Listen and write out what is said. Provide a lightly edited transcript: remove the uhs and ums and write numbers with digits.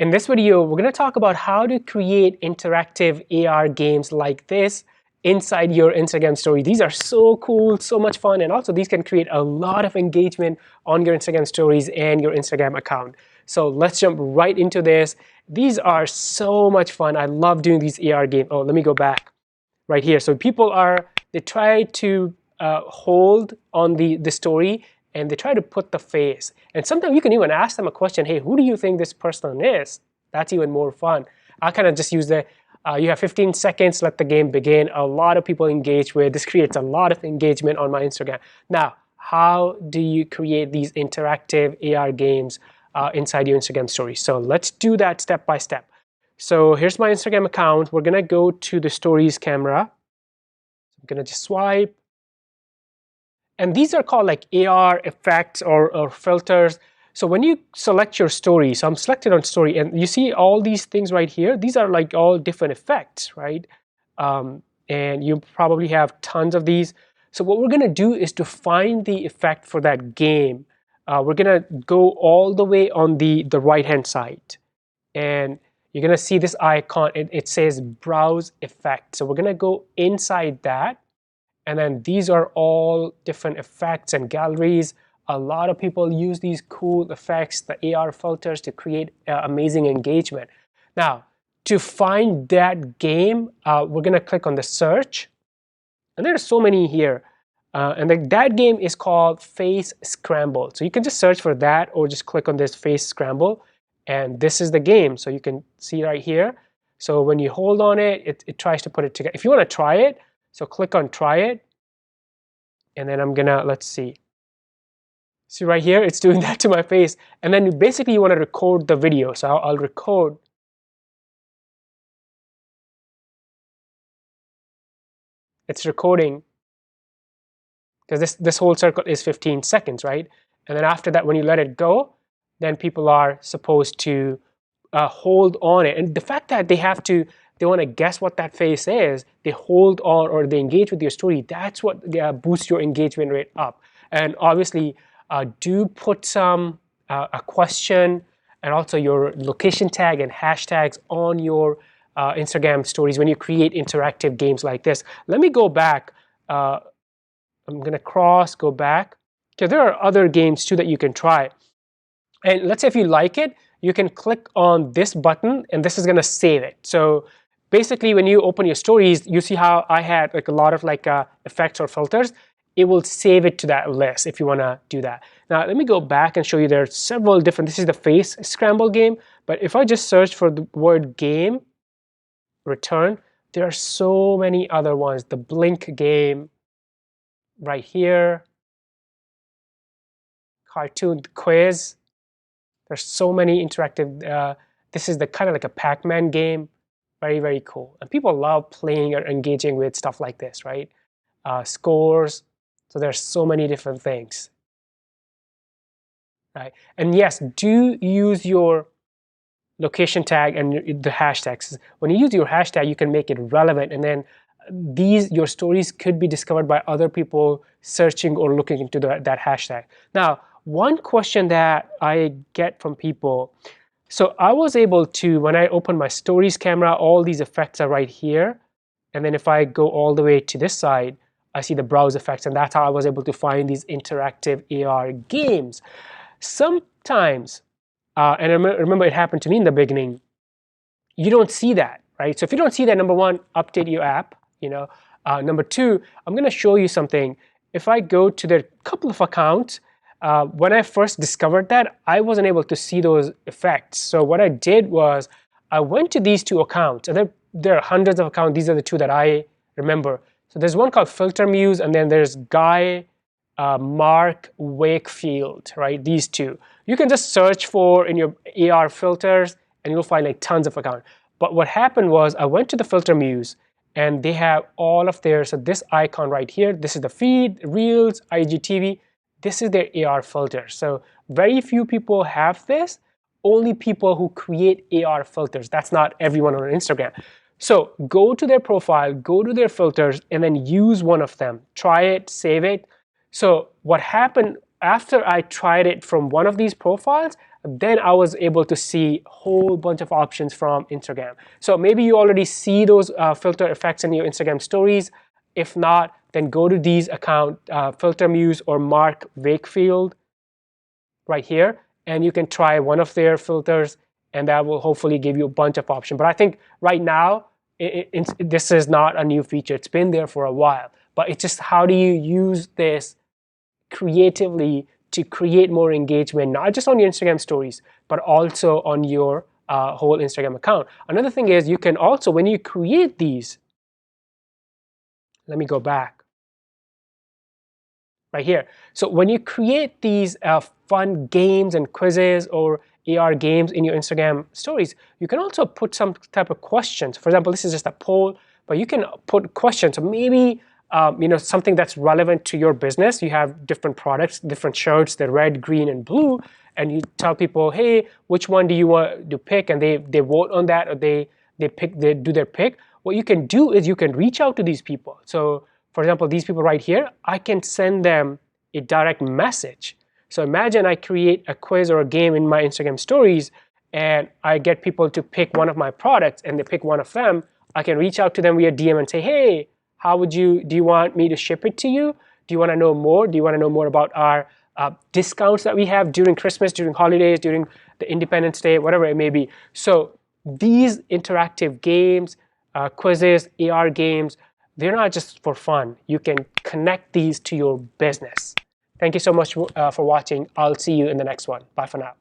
In this video, we're going to talk about how to create interactive AR games like this inside your Instagram story. These are so cool, so much fun, and also these can create a lot of engagement on your Instagram stories and your Instagram account. So let's jump right into this. These are so much fun. I love doing these AR games. Oh, let me go back right here. So they try to hold on the story, and they try to put the face. And sometimes you can even ask them a question, hey, who do you think this person is? That's even more fun. I'll kind of just use you have 15 seconds, let the game begin. A lot of people engage with this. Creates a lot of engagement on my Instagram. Now, how do you create these interactive AR games inside your Instagram story? So let's do that step by step. So here's my Instagram account. We're gonna go to the stories camera. I'm gonna just swipe. And these are called like AR effects or filters. So when you select your story, so I'm selected on story, and you see all these things right here. These are like all different effects, right? And you probably have tons of these. So what we're gonna do is to find the effect for that game. We're gonna go all the way on the right-hand side. And you're gonna see this icon, it says browse effect. So we're gonna go inside that. And then these are all different effects and galleries. A lot of people use these cool effects, the AR filters, to create amazing engagement. Now, to find that game, we're gonna click on the search. And there are so many here. And that game is called Face Scramble. So you can just search for that or just click on this Face Scramble. And this is the game. So you can see right here. So when you hold on it, it tries to put it together. If you wanna try it, so click on try it, and then I'm gonna, let's see. See right here, it's doing that to my face. And then basically you wanna record the video. So I'll record. It's recording, because this whole circle is 15 seconds, right? And then after that, when you let it go, then people are supposed to hold on it. And the fact that they want to guess what that face is, they hold on or they engage with your story, that's what boosts your engagement rate up. And obviously, do put some a question and also your location tag and hashtags on your Instagram stories when you create interactive games like this. Let me go back. I'm going to go back. Okay, there are other games too that you can try. And let's say if you like it, you can click on this button and this is going to save it. So basically, when you open your stories, you see how I had like a lot of like effects or filters. It will save it to that list if you want to do that. Now, let me go back and show you there are several different, this is the Face Scramble game. But if I just search for the word game, return, there are so many other ones. The Blink game right here, cartoon quiz. There's so many interactive, this is the kind of like a Pac-Man game. Very, very cool. And people love playing or engaging with stuff like this, right? Scores. So there's so many different things, right? And yes, do use your location tag and the hashtags. When you use your hashtag, you can make it relevant, and then your stories could be discovered by other people searching or looking into that hashtag. Now, one question that I get from people, so I was able to, when I open my stories camera, all these effects are right here. And then if I go all the way to this side, I see the browse effects, and that's how I was able to find these interactive AR games. Sometimes, and I remember it happened to me in the beginning, you don't see that, right? So if you don't see that, number one, update your app, number two, I'm gonna show you something. If I go to their couple of accounts, when I first discovered that, I wasn't able to see those effects. So what I did was I went to these two accounts, and there are hundreds of accounts. These are the two that I remember. So there's one called Filter Muse, and then there's Guy Mark Wakefield, right? These two. You can just search for in your AR filters, and you'll find like tons of accounts. But what happened was I went to the Filter Muse, and they have all of their, so this icon right here, this is the feed, Reels, IGTV. This is their AR filter. So very few people have this, only people who create AR filters. That's not everyone on Instagram. So go to their profile, go to their filters, and then use one of them. Try it, save it. So what happened after I tried it from one of these profiles, then I was able to see a whole bunch of options from Instagram. So maybe you already see those filter effects in your Instagram stories. If not, then go to these account, Filter Muse or Mark Wakefield right here, and you can try one of their filters, and that will hopefully give you a bunch of options. But I think right now, this is not a new feature. It's been there for a while. But it's just how do you use this creatively to create more engagement, not just on your Instagram stories, but also on your whole Instagram account. Another thing is you can also, when you create these, let me go back right here. So when you create these fun games and quizzes or AR games in your Instagram stories, you can also put some type of questions. For example, this is just a poll, but you can put questions. So maybe something that's relevant to your business. You have different products, different shirts, they're red, green, and blue, and you tell people, hey, which one do you want to pick? And they vote on that, or they do their pick. What you can do is you can reach out to these people. So for example, these people right here, I can send them a direct message. So imagine I create a quiz or a game in my Instagram stories, and I get people to pick one of my products, and they pick one of them. I can reach out to them via DM and say, hey, do you want me to ship it to you? Do you want to know more? Do you want to know more about our discounts that we have during Christmas, during holidays, during the Independence Day, whatever it may be? So these interactive games, quizzes, AR games, they're not just for fun. You can connect these to your business. Thank you so much for watching. I'll see you in the next one. Bye for now.